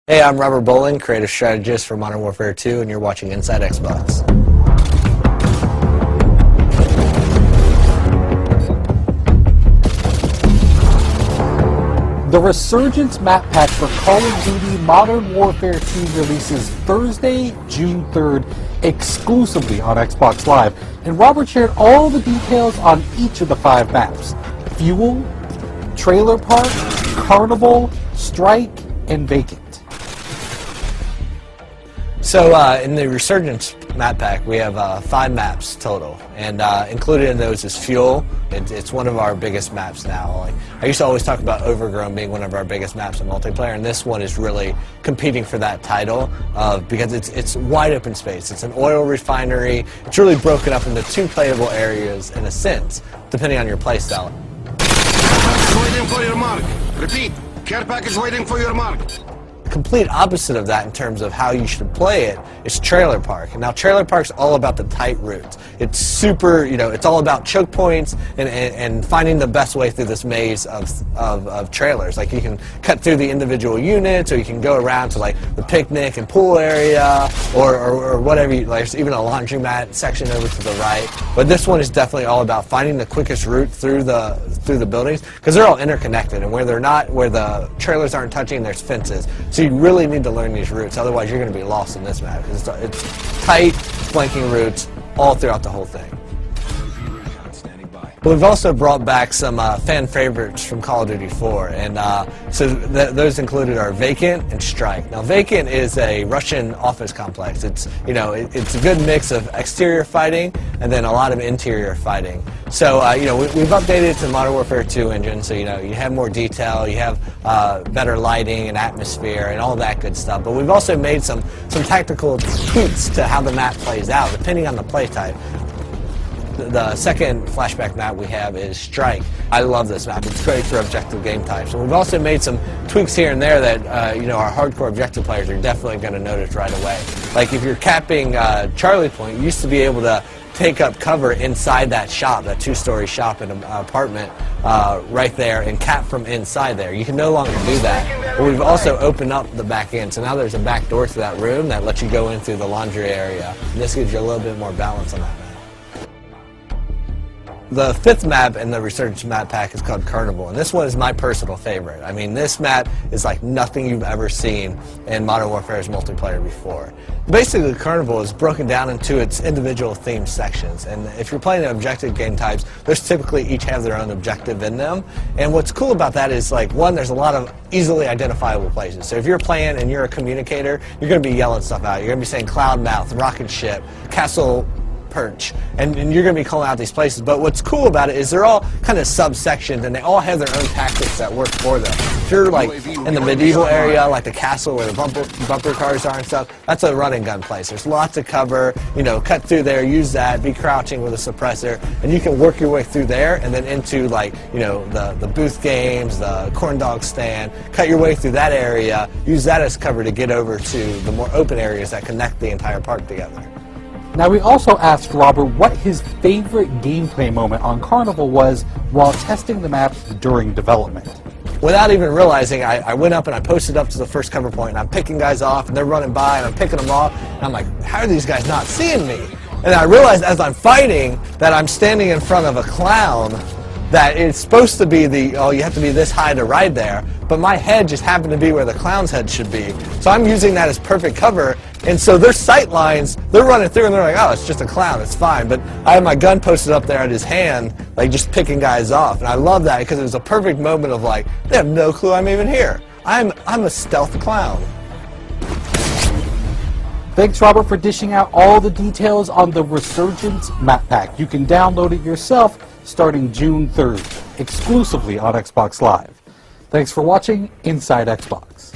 Hey, I'm Robert Bolin, creative strategist for Modern Warfare 2, and you're watching Inside Xbox. The Resurgence map pack for Call of Duty Modern Warfare 2 releases Thursday, June 3rd, exclusively on Xbox Live. And Robert shared all the details on each of the 5 maps: Fuel, Trailer Park, Carnival, Strike, and Vacant. So in the Resurgence map pack, we have 5 maps total, and included in those is Fuel. It's one of our biggest maps now. Like, I used to always talk about Overgrown being one of our biggest maps in multiplayer, and this one is really competing for that title because it's wide open space. It's an oil refinery. It's really broken up into 2 playable areas in a sense, depending on your playstyle. Waiting for your mark. Repeat, care package waiting for your mark. The complete opposite of that in terms of how you should play it is Trailer Park. And now Trailer Park's all about the tight routes. It's super, it's all about choke points and finding the best way through this maze of trailers. Like, you can cut through the individual units, or you can go around to like the picnic and pool area, or whatever. There's even a laundromat section over to the right. But this one is definitely all about finding the quickest route through the buildings, because they're all interconnected, and where the trailers aren't touching, there's fences. So you really need to learn these routes, otherwise you're going to be lost in this map. It's tight, flanking routes all throughout the whole thing. But we've also brought back some fan favorites from Call of Duty 4, and so those included are Vacant and Strike. Now, Vacant is a Russian office complex. It's it's a good mix of exterior fighting and then a lot of interior fighting. So we've updated it to the Modern Warfare 2 engine, so you have more detail, you have better lighting and atmosphere and all that good stuff. But we've also made some tactical tweaks to how the map plays out, depending on the play type. The second flashback map we have is Strike. I love this map. It's great for objective game types. And we've also made some tweaks here and there that our hardcore objective players are definitely going to notice right away. Like, if you're capping Charlie Point, you used to be able to take up cover inside that shop, that 2-story shop in an apartment right there, and cap from inside there. You can no longer do that. But we've also opened up the back end, so now there's a back door to that room that lets you go in through the laundry area. And this gives you a little bit more balance on that map. The 5th map in the Resurgence map pack is called Carnival, and this one is my personal favorite. I mean, this map is like nothing you've ever seen in Modern Warfare's multiplayer before. Basically, Carnival is broken down into its individual themed sections, and if you're playing the objective game types, those typically each have their own objective in them. And what's cool about that is, like, one, there's a lot of easily identifiable places. So if you're playing and you're a communicator, you're going to be yelling stuff out. You're going to be saying Cloud Mouth, Rocket Ship, Castle Perch, and you're going to be calling out these places. But what's cool about it is they're all kind of subsections, and they all have their own tactics that work for them. If you're like in the medieval area, like the castle where the bumper cars are and stuff, that's a run and gun place. There's lots of cover, cut through there, use that, be crouching with a suppressor, and you can work your way through there and then into, like, the booth games, the corn dog stand, cut your way through that area, use that as cover to get over to the more open areas that connect the entire park together. Now, we also asked Robert what his favorite gameplay moment on Carnival was while testing the map during development. Without even realizing, I went up and I posted up to the first cover point, and I'm picking guys off, and they're running by, and I'm picking them off, and I'm like, how are these guys not seeing me? And I realized as I'm fighting that I'm standing in front of a clown, that it's supposed to be you have to be this high to ride there, but my head just happened to be where the clown's head should be. So I'm using that as perfect cover, and so their sight lines, they're running through and they're like, oh, it's just a clown, it's fine. But I have my gun posted up there at his hand, like, just picking guys off. And I love that because it was a perfect moment of, like, they have no clue I'm even here. I'm a stealth clown. Thanks, Robert, for dishing out all the details on the Resurgence map pack. You can download it yourself starting June 3rd, exclusively on Xbox Live. Thanks for watching Inside Xbox.